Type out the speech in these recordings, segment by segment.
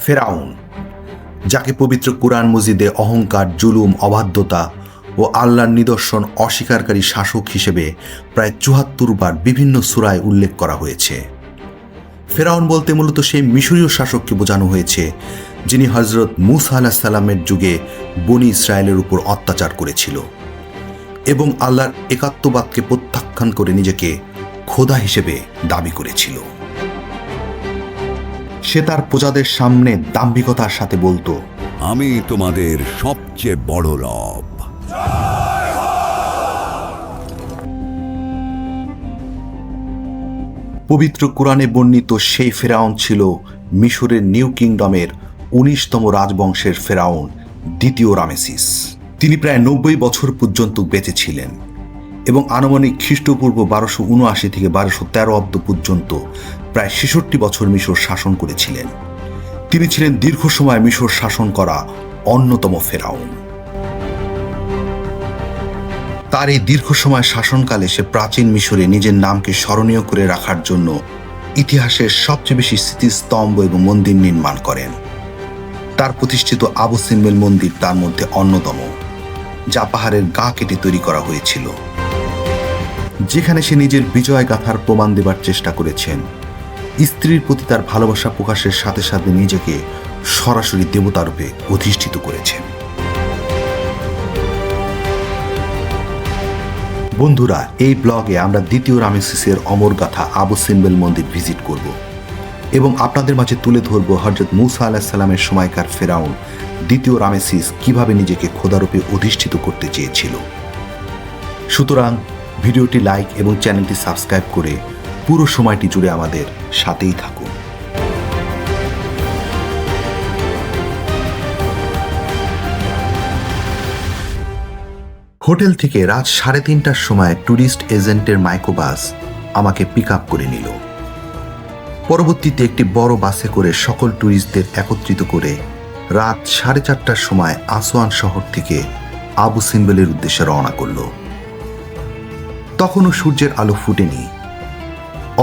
ফেরাউন, যাকে পবিত্র কুরআন মজিদে অহংকার, জুলুম, অবাধ্যতা ও আল্লাহর নিদর্শন অস্বীকারী শাসক হিসেবে প্রায় ৭৪ বার বিভিন্ন সূরায় উল্লেখ করা হয়েছে। ফেরাউন বলতে মূলত সেই মিশরীয় শাসককে বোঝানো হয়েছে যিনি হযরত মূসা আলাইহিস সালামের যুগে বনী ইসরায়েলের উপর অত্যাচার করেছিল এবং আল্লাহর একাত্মবাদকে প্রত্যাখ্যান করে নিজেকে খোদা হিসেবে দাবি করেছিল। সে তার প্রজাদের সামনে দাম্ভিকতার সাথে বলতো, আমি তোমাদের সবচেয়ে বড় রব। পবিত্র কুরআনে বর্ণিত সেই ফেরাউন ছিল মিশরের নিউ কিংডমের ১৯তম রাজবংশের ফেরাউন, দ্বিতীয় রামেসিস। তিনি প্রায় ৯০ বছর পর্যন্ত বেঁচে ছিলেন এবং আনুমানিক খ্রিস্টপূর্ব ১২৭৯ থেকে ১২১৩ অব্দ পর্যন্ত প্রায় ৬৬ বছর মিশর শাসন করেছিলেন। তিনি ছিলেন দীর্ঘ সময় মিশর শাসন করা অন্যতম ফেরাউন। তার এই দীর্ঘ সময় শাসনকালে সে প্রাচীন মিশরে নিজের নামকে স্মরণীয় করে রাখার জন্য ইতিহাসের সবচেয়ে বেশি স্মৃতিস্তম্ভ এবং মন্দির নির্মাণ করেন। তার প্রতিষ্ঠিত আবু সিম্বেল মন্দির তার মধ্যে অন্যতম, যা পাহাড়ের গা কেটে তৈরি করা হয়েছিল, যেখানে সে নিজের বিজয় গাথার প্রমাণ দেবার চেষ্টা করেছেন। স্ত্রীর প্রতি তার ভালোবাসা প্রকাশের সাথে সাথে নিজেকে সরাসরি দেবতারূপে অধিষ্ঠিত করেছেন। বন্ধুরা, এই ব্লগে আমরা দ্বিতীয় রামেসিসের অমর গাথা আবু সিম্বেল মন্দির ভিজিট করব এবং আপনাদের মাঝে তুলে ধরব হযরত মূসা আলাইহিস সালামের সময়কার ফেরাউন দ্বিতীয় রামেসিস কিভাবে নিজেকে খোদারূপে অধিষ্ঠিত করতে চেয়েছিল। সুতরাং ভিডিওটি লাইক এবং চ্যানেলটি সাবস্ক্রাইব করে পুরো সময়টি জুড়ে আমাদের সাথেই থাকুন। হোটেল থেকে রাত ৩:৩০টার সময় ট্যুরিস্ট এজেন্টের মাইক্রোবাস আমাকে পিক আপ করে নিল। পরবর্তীতে একটি বড় বাসে করে সকল ট্যুরিস্টদের একত্রিত করে রাত ৪:৩০টার সময় আসওয়ান শহর থেকে আবু সিম্বেলের উদ্দেশ্যে রওনা করল। তখনও সূর্যের আলো ফুটেনি।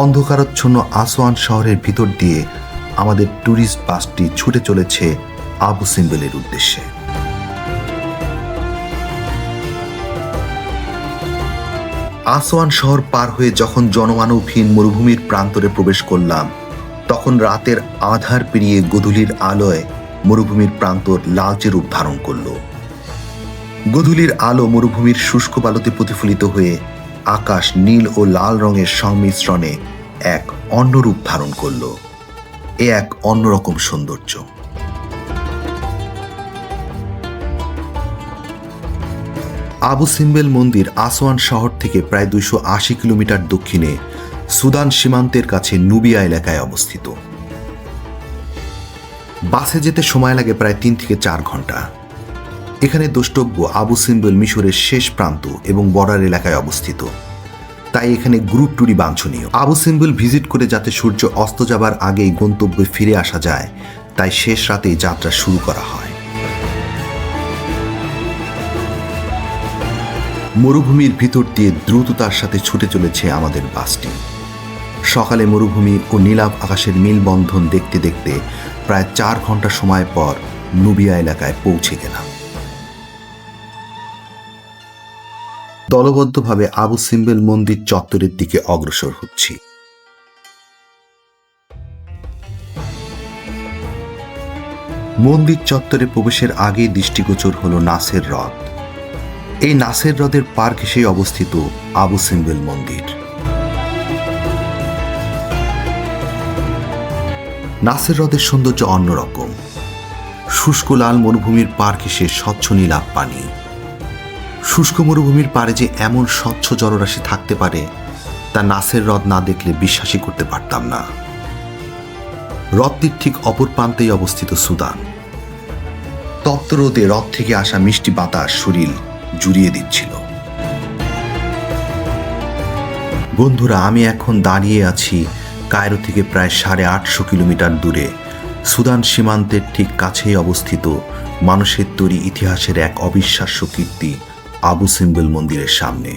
অন্ধকারাচ্ছন্ন আসওয়ান শহরের ভিতর দিয়ে আমাদের ট্যুরিস্ট বাসটি ছুটে চলেছে আবু সিম্বেলের উদ্দেশ্যে। আসওয়ান শহর পার হয়ে যখন জনমানবহীন মরুভূমির প্রান্তরে প্রবেশ করলাম, তখন রাতের আধার পেরিয়ে গোধূলির আলোয় মরুভূমির প্রান্তর লালচে রূপ ধারণ করল। গোধূলির আলো মরুভূমির শুষ্ক বালুতে প্রতিফলিত হয়ে আকাশ নীল ও লাল রঙের সংমিশ্রণে এক অন্য রূপ ধারণ করল। এ এক অন্যরকম সৌন্দর্য। আবু সিম্বেল মন্দির আসওয়ান শহর থেকে প্রায় ২৮০ কিলোমিটার দক্ষিণে সুদান সীমান্তের কাছে নুবিয়া এলাকায় অবস্থিত। বাসে যেতে সময় লাগে প্রায় ৩ থেকে ৪ ঘন্টা। এখানে দ্রষ্টব্য আবু সিম্বেল মিশরের শেষ প্রান্ত এবং বর্ডার এলাকায় অবস্থিত, তাই এখানে গ্রুপ ট্যুরই বাঞ্ছনীয়। আবু সিম্বেল ভিজিট করে যাতে সূর্য অস্ত যাবার আগেই গন্তব্যে ফিরে আসা যায়, তাই শেষ রাতেই যাত্রা শুরু করা হয়। মরুভূমির ভিতর দিয়ে দ্রুততার সাথে ছুটে চলেছে আমাদের বাসটি। সকালে মরুভূমি ও নীলাভ আকাশের মিলবন্ধন দেখতে দেখতে প্রায় ৪ ঘন্টা সময় পর নুবিয়া এলাকায় পৌঁছে গেলাম। দলবদ্ধভাবে আবু সিম্বেল মন্দির চত্বরের দিকে অগ্রসর হচ্ছি। মন্দির চত্বরে প্রবেশের আগেই দৃষ্টিগোচর হল নাসের হ্রদ। এই নাসের হ্রদের পার ঘেঁষেই অবস্থিত আবু সিম্বেল মন্দির। নাসের হ্রদের সৌন্দর্য অন্যরকম। শুষ্ক লাল মরুভূমির পার ঘেঁষে স্বচ্ছ নীলাভ পানি। শুষ্ক মরুভূমির পারে যে এমন স্বচ্ছ জলরাশি থাকতে পারে তা নাসের হ্রদ না দেখলে বিশ্বাসই করতে পারতাম না। হ্রদটির ঠিক অপর প্রান্তেই অবস্থিত সুদান। তপ্ত রোদে হ্রদ থেকে আসা মিষ্টি বাতাস শরীর জুড়িয়ে দিচ্ছিল। বন্ধুরা, আমি এখন দাঁড়িয়ে আছি কায়রো থেকে প্রায় ৮৫০ কিলোমিটার দূরে সুদান সীমান্তের ঠিক কাছেই অবস্থিত মানুষের তৈরি ইতিহাসের এক অবিশ্বাস্য কীর্তি আবু সিম্বেল মন্দিরের সামনে।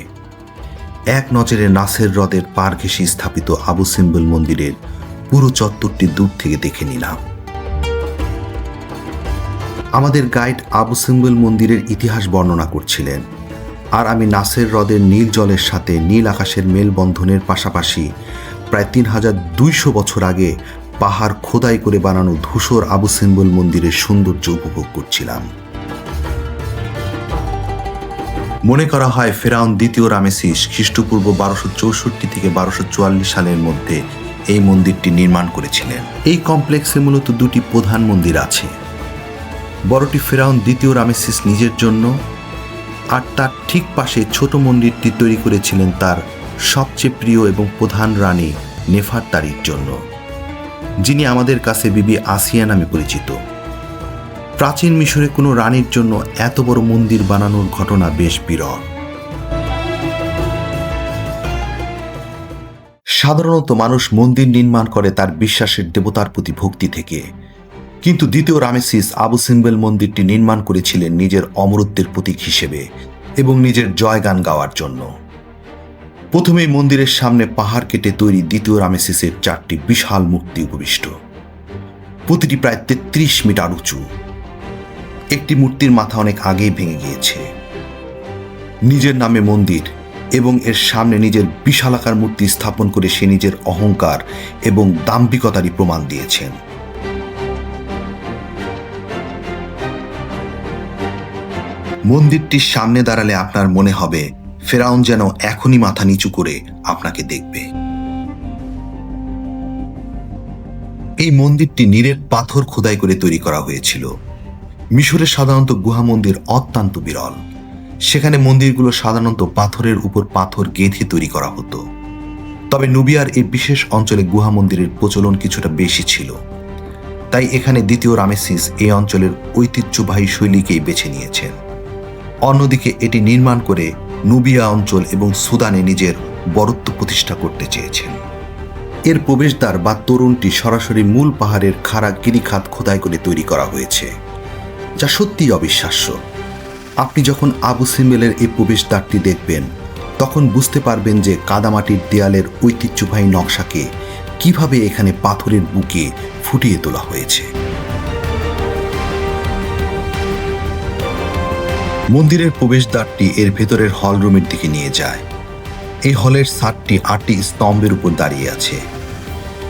এক নজরে নাসের হ্রদের পার ঘেঁষে স্থাপিত আবু সিম্বেল মন্দিরের পুরো চত্বরটি দূর থেকে দেখে নিলাম। আমাদের গাইড আবু সিম্বল মন্দিরের ইতিহাস বর্ণনা করছিলেন, আর আমি নাসের হ্রদের নীল জলের সাথে নীল আকাশের মেলবন্ধনের পাশাপাশি প্রায় 3200 বছর আগে পাহাড় খোদাই করে বানানো ধূসর আবু সিম্বল মন্দিরের সৌন্দর্য উপভোগ করছিলাম। মনে করা হয় ফেরাউন দ্বিতীয় রামেসিস খ্রিস্টপূর্ব 1264 থেকে 1244 সালের মধ্যে এই মন্দিরটি নির্মাণ করেছিলেন। এই কমপ্লেক্সে মূলত দুটি প্রধান মন্দির আছে। বড়টি ফেরাউন দ্বিতীয় রামেসিস নিজের জন্য, আর তার ঠিক পাশে ছোট মন্দিরটি তৈরি করেছিলেন তার সবচেয়ে প্রিয় এবং প্রধান রানী নেফারতারির জন্য, যিনি আমাদের কাছে বিবি আসিয়া নামে পরিচিত। প্রাচীন মিশরে কোনো রানীর জন্য এত বড় মন্দির বানানোর ঘটনা বেশ বিরল। সাধারণত মানুষ মন্দির নির্মাণ করে তার বিশ্বাসের দেবতার প্রতি ভক্তি থেকে, কিন্তু দ্বিতীয় রামেসিস আবু সিম্বল মন্দিরটি নির্মাণ করেছিলেন নিজের অমরত্বের প্রতীক হিসেবে এবং নিজের জয়গান গাওয়ার জন্য। প্রথমেই মন্দিরের সামনে পাহাড় কেটে তৈরি দ্বিতীয় রামেসিসের 4টি বিশাল মূর্তি উপবিষ্ট, প্রতিটি প্রায় 33 মিটার উঁচু। একটি মূর্তির মাথা অনেক আগেই ভেঙে গিয়েছে। নিজের নামে মন্দির এবং এর সামনে নিজের বিশালাকার মূর্তি স্থাপন করে সে নিজের অহংকার এবং দাম্ভিকতারই প্রমাণ দিয়েছেন। মন্দিরটির সামনে দাঁড়ালে আপনার মনে হবে ফেরাউন যেন এখনই মাথা নিচু করে আপনাকে দেখবে। এই মন্দিরটি নীলের পাথর খোদাই করে তৈরি করা হয়েছিল। মিশরে সাধারণত গুহা মন্দির অত্যন্ত বিরল। সেখানে মন্দিরগুলো সাধারণত পাথরের উপর পাথর গেঁথে তৈরি করা হতো। তবে নুবিয়ার এই বিশেষ অঞ্চলে গুহা মন্দিরের প্রচলন কিছুটা বেশি ছিল, তাই এখানে দ্বিতীয় রামেসিস এই অঞ্চলের ঐতিহ্যবাহী শৈলীকেই বেছে নিয়েছেন। অন্যদিকে এটি নির্মাণ করে নুবিয়া অঞ্চল এবং সুদানে নিজের বরত্ব প্রতিষ্ঠা করতে চেয়েছেন। এর প্রবেশদ্বার বা তোরণটি সরাসরি মূল পাহাড়ের খাড়া গিরিখাত খোদাই করে তৈরি করা হয়েছে, যা সত্যিই অবিশ্বাস্য। আপনি যখন আবু সিম্বলের এই প্রবেশদ্বারটি দেখবেন, তখন বুঝতে পারবেন যে কাদামাটির দেয়ালের ঐতিহ্যবাহী নকশাকে কিভাবে এখানে পাথরের বুকে ফুটিয়ে তোলা হয়েছে। মন্দিরের প্রবেশদ্বারটি এর ভেতরের হল রুমের দিকে নিয়ে যায়। এই হলের ছাদটি 8টি স্তম্ভের উপর দাঁড়িয়ে আছে,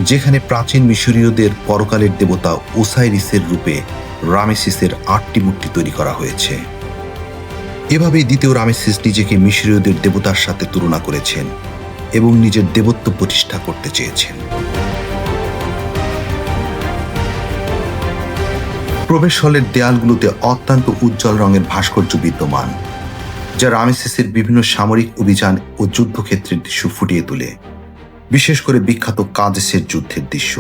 যেখানে প্রাচীন মিশরীয়দের পরকালের দেবতা ওসাইরিসের রূপে রামেসিসের 8টি মূর্তি তৈরি করা হয়েছে। এভাবেই দ্বিতীয় রামেসিস নিজেকে মিশরীয়দের দেবতার সাথে তুলনা করেছেন এবং নিজের দেবত্ব প্রতিষ্ঠা করতে চেয়েছেন। প্রবেশ হলের দেয়ালগুলোতে অত্যন্ত উজ্জ্বল রঙের ভাস্কর্য বিদ্যমান, যা রামেসিসের বিভিন্ন সামরিক অভিযান ও যুদ্ধক্ষেত্রের দৃশ্য ফুটিয়ে তোলে, বিশেষ করে বিখ্যাত কাদেসের যুদ্ধের দৃশ্য।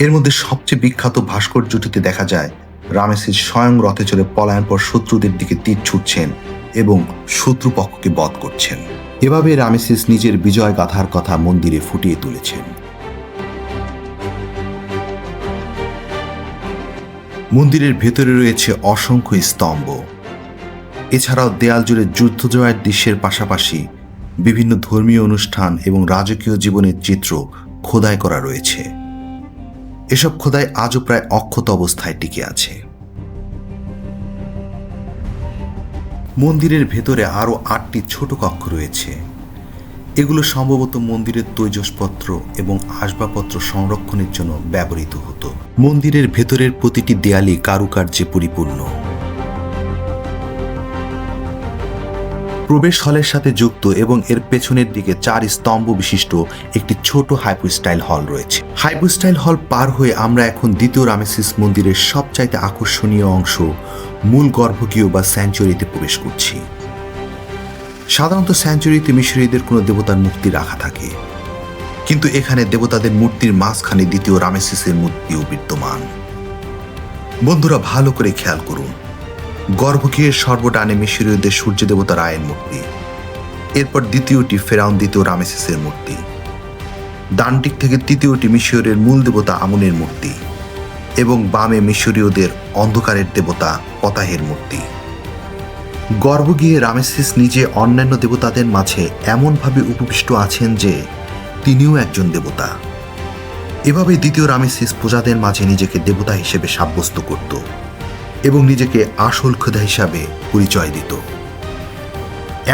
এর মধ্যে সবচেয়ে বিখ্যাত ভাস্কর্যটিতে দেখা যায় রামেসিস স্বয়ং রথে চড়ে পলায়ন পর শত্রুদের দিকে তীর ছুটছেন এবং শত্রুপক্ষকে বধ করছেন। এভাবে রামেসিস নিজের বিজয় গাথার কথা মন্দিরে ফুটিয়ে তুলেছেন। মন্দিরের ভেতরে রয়েছে অসংখ্য স্তম্ভ। এছাড়াও দেয়াল জুড়ে যুদ্ধ জয়ের দৃশ্যের পাশাপাশি বিভিন্ন ধর্মীয় অনুষ্ঠান এবং রাজকীয় জীবনের চিত্র খোদাই করা রয়েছে। এসব খোদাই আজও প্রায় অক্ষত অবস্থায় টিকে আছে। মন্দিরের ভেতরে আরও 8টি ছোট কক্ষ রয়েছে। এগুলো সম্ভবত মন্দিরের তৈজসপত্র এবং আসবাবপত্র সংরক্ষণের জন্য ব্যবহৃত হতো। মন্দিরের ভেতরের প্রতিটি দেয়ালই কারুকার্যে পরিপূর্ণ। প্রবেশ হলের সাথে যুক্ত এবং এর পেছনের দিকে 4 স্তম্ভ বিশিষ্ট একটি ছোট হাইপোস্টাইল হল রয়েছে। হাইপোস্টাইল হল পার হয়ে আমরা এখন দ্বিতীয় রামেসিস মন্দিরের সবচাইতে আকর্ষণীয় অংশ মূল গর্ভগৃহ বা স্যাংচুয়ারিতে প্রবেশ করছি। সাধারণত স্যাংচুয়ারিতে মিশরীয়দের কোনো দেবতার মূর্তি রাখা থাকে, কিন্তু এখানে দেবতাদের মূর্তির মাঝখানে দ্বিতীয় রামেসিসের মূর্তিও বিদ্যমান। বন্ধুরা, ভালো করে খেয়াল করুন। গর্ভগৃহের সর্বডানে মিশরীয়দের সূর্য দেবতা রায়ের মূর্তি, এরপর দ্বিতীয়টি ফেরাউন দ্বিতীয় রামেসিসের মূর্তি, ডান দিক থেকে তৃতীয়টি মিশরীয়দের মূল দেবতা আমুনের মূর্তি এবং বামে মিশরীয়দের অন্ধকারের দেবতা পতাহের মূর্তি। গর্ভগৃহে রামেসিস নিজে অন্যান্য দেবতাদের মাঝে এমনভাবে উপবিষ্ট আছেন যে তিনিও একজন দেবতা। এভাবে দ্বিতীয় রামেসিস প্রজাদের মাঝে নিজেকে দেবতা হিসেবে সাব্যস্ত করত এবং নিজেকে আসল খোদা হিসাবে পরিচয় দিত।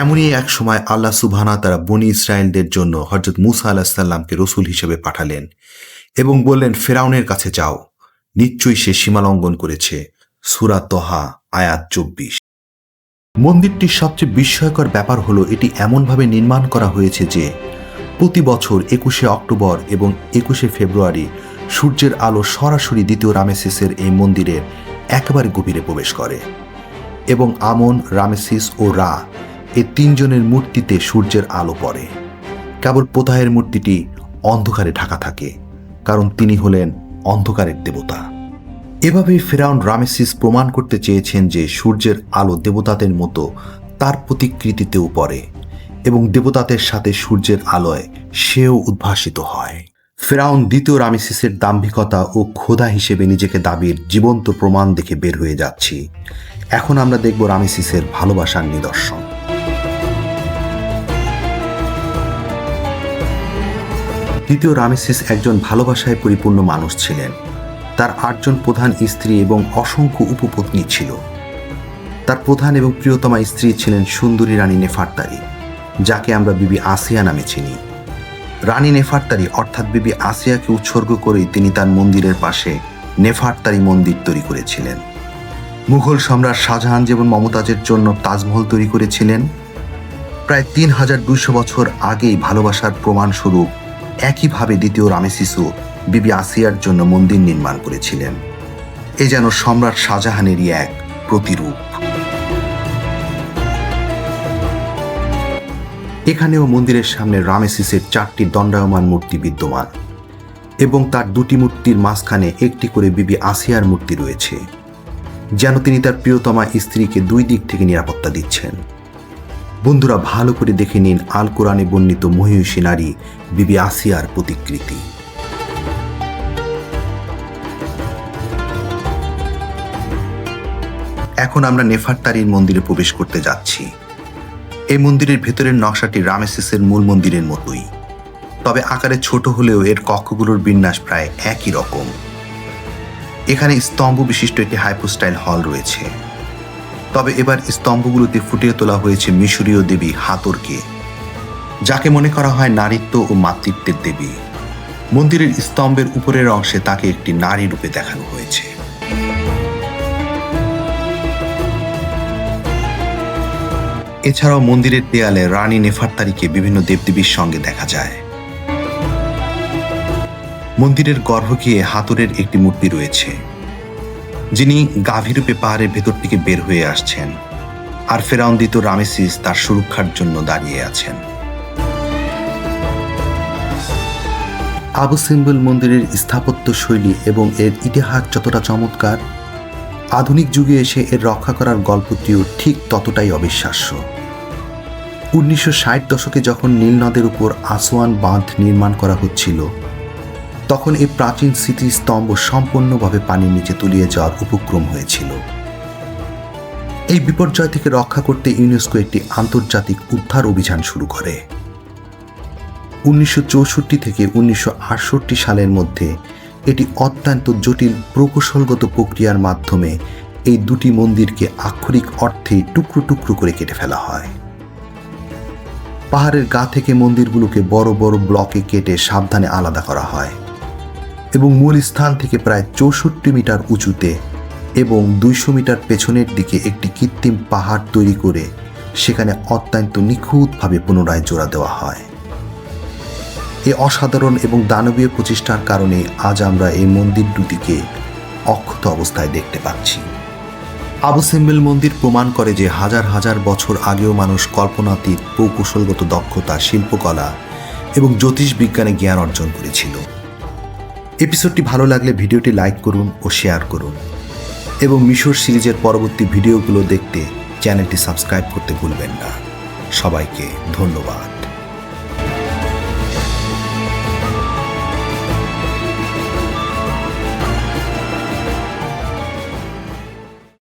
এমনই এক সময় আল্লাহ সুবহানাহু ওয়া তাআলা বনী ইসরায়েলদের জন্য হযরত মূসা আলাইহিস সালামকে রাসূল হিসেবে পাঠালেন এবং বললেন, ফেরাউনের কাছে যাও, নিশ্চয়ই সে সীমালঙ্ঘন করেছে। সূরা তহা আয়াত 24। মন্দিরটির সবচেয়ে বিস্ময়কর ব্যাপার হলো এটি এমনভাবে নির্মাণ করা হয়েছে যে প্রতি বছর 21শে অক্টোবর এবং 21শে ফেব্রুয়ারি সূর্যের আলো সরাসরি দ্বিতীয় রামেসিসের এই মন্দিরের একেবারে গভীরে প্রবেশ করে এবং আমন, রামেসিস ও রা এই তিনজনের মূর্তিতে সূর্যের আলো পড়ে। কেবল পোতাহের মূর্তিটি অন্ধকারে ঢাকা থাকে, কারণ তিনি হলেন অন্ধকারের দেবতা। এভাবেই ফেরাউন রামেসিস প্রমাণ করতে চেয়েছেন যে সূর্যের আলো দেবতাদের মতো তার প্রতিকৃতিতেও পড়ে এবং দেবতাদের সাথে সূর্যের আলোয় সেও উদ্ভাসিত হয়। ফেরাউন দ্বিতীয় রামেসিসের দাম্ভিকতা ও খোদা হিসেবে নিজেকে দাবির জীবন্ত প্রমাণ দেখে বের হয়ে যাচ্ছি। এখন আমরা দেখব রামেসিসের ভালোবাসার নিদর্শন। দ্বিতীয় রামেসিস একজন ভালোবাসায় পরিপূর্ণ মানুষ ছিলেন। তার 8 জন প্রধান স্ত্রী এবং অসংখ্য উপপত্নী ছিল। তার প্রধান এবং প্রিয়তমা স্ত্রী ছিলেন সুন্দরী রানী নেফারতারি, যাকে আমরা বিবি আসিয়া নামে চিনি। রানী নেফারতারি অর্থাৎ বিবি আসিয়াকে উৎসর্গ করেই তিনি তার মন্দিরের পাশে নেফারতারি মন্দির তৈরি করেছিলেন। মুঘল সম্রাট শাহজাহান যেমন মমতাজের জন্য তাজমহল তৈরি করেছিলেন, প্রায় 3200 বছর আগেই ভালোবাসার প্রমাণস্বরূপ একইভাবে দ্বিতীয় রামেসিসও বিবি আসিয়ার জন্য মন্দির নির্মাণ করেছিলেন। এ যেন সম্রাট শাহজাহানেরই এক প্রতিরূপ। এখানেও মন্দিরের সামনে রামেসিসের 4টি দণ্ডায়মান মূর্তি বিদ্যমান এবং তার 2টি মূর্তির মাঝখানে একটি করে বিবি আসিয়ার মূর্তি রয়েছে, যেন তিনি তার প্রিয়তমা স্ত্রীকে 2 দিক থেকে নিরাপত্তা দিচ্ছেন। বন্ধুরা, ভালো করে দেখে নিন আল কোরআনে বর্ণিত মহিষী নারী বিবি আসিয়ার প্রতিকৃতি। এখন আমরা নেফারতারির মন্দিরে প্রবেশ করতে যাচ্ছি। এই মন্দিরের ভেতরের নকশাটি রামেসিসের মূল মন্দিরের মতোই, তবে আকারে ছোট হলেও এর কক্ষগুলোর বিন্যাস প্রায় একই রকম। এখানে স্তম্ভ বিশিষ্ট একটি হাইপোস্টাইল হল রয়েছে, তবে এবার স্তম্ভগুলোতে ফুটিয়ে তোলা হয়েছে মিশরীয় দেবী হাতরকে, যাকে মনে করা হয় নারীত্ব ও মাতৃত্বের দেবী। মন্দিরের স্তম্ভের উপরের অংশে তাকে একটি নারী রূপে দেখানো হয়েছে। এছাড়াও মন্দিরের দেয়ালে রানী নেফারতারিকে বিভিন্ন দেবদেবীর সঙ্গে দেখা যায়। মন্দিরের গর্ভগৃহে হাতুরের একটি মূর্তি রয়েছে, যিনি গাভীরূপে পাহাড়ের ভেতর থেকে বের হয়ে আসছেন, আর ফেরাউন দ্বিতীয় রামেসিস তার সুরক্ষার জন্য দাঁড়িয়ে আছেন। আবু সিম্বল মন্দিরের স্থাপত্য শৈলী এবং এর ইতিহাস যতটা চমৎকার, আধুনিক যুগে এসে এর রক্ষা করার গল্পটিও ঠিক ততটাই অবিশ্বাস্য। 1960 দশকে যখন নীল নদের উপর আসওয়ান বাঁধ নির্মাণ করা হচ্ছিল, তখন এই প্রাচীন স্মৃতিস্তম্ভ সম্পূর্ণভাবে পানির নিচে তলিয়ে যাওয়ার উপক্রম হয়েছিল। এই বিপর্যয় থেকে রক্ষা করতে ইউনেস্কো একটি আন্তর্জাতিক উদ্ধার অভিযান শুরু করে। 1964 থেকে 1968 সালের মধ্যে এটি অত্যন্ত জটিল প্রকৌশলগত প্রক্রিয়ার মাধ্যমে এই 2টি মন্দিরকে আক্ষরিক অর্থে টুকরো টুকরো করে কেটে ফেলা হয়। পাহাড়ের গা থেকে মন্দিরগুলোকে বড় বড় ব্লকে কেটে সাবধানে আলাদা করা হয় এবং মূল স্থান থেকে প্রায় 64 মিটার উঁচুতে এবং 200 মিটার পেছনের দিকে একটি কৃত্রিম পাহাড় তৈরি করে সেখানে অত্যন্ত নিখুঁতভাবে পুনরায় জোড়া দেওয়া হয়। এই অসাধারণ এবং দানবীয় প্রচেষ্টার কারণে আজ আমরা এই মন্দির দুটিকে অক্ষত অবস্থায় দেখতে পাচ্ছি। আবু সিম্বল মন্দির প্রমাণ করে যে হাজার হাজার বছর আগেও মানুষ কল্পনাতীত প্রকৌশলগত দক্ষতা, শিল্পকলা এবং জ্যোতিষ বিজ্ঞানে জ্ঞান অর্জন করেছিল। এপিসোডটি ভালো লাগলে ভিডিওটি লাইক করুন ও শেয়ার করুন এবং মিশর সিরিজের পরবর্তী ভিডিওগুলো দেখতে চ্যানেলটি সাবস্ক্রাইব করতে ভুলবেন না। সবাইকে ধন্যবাদ।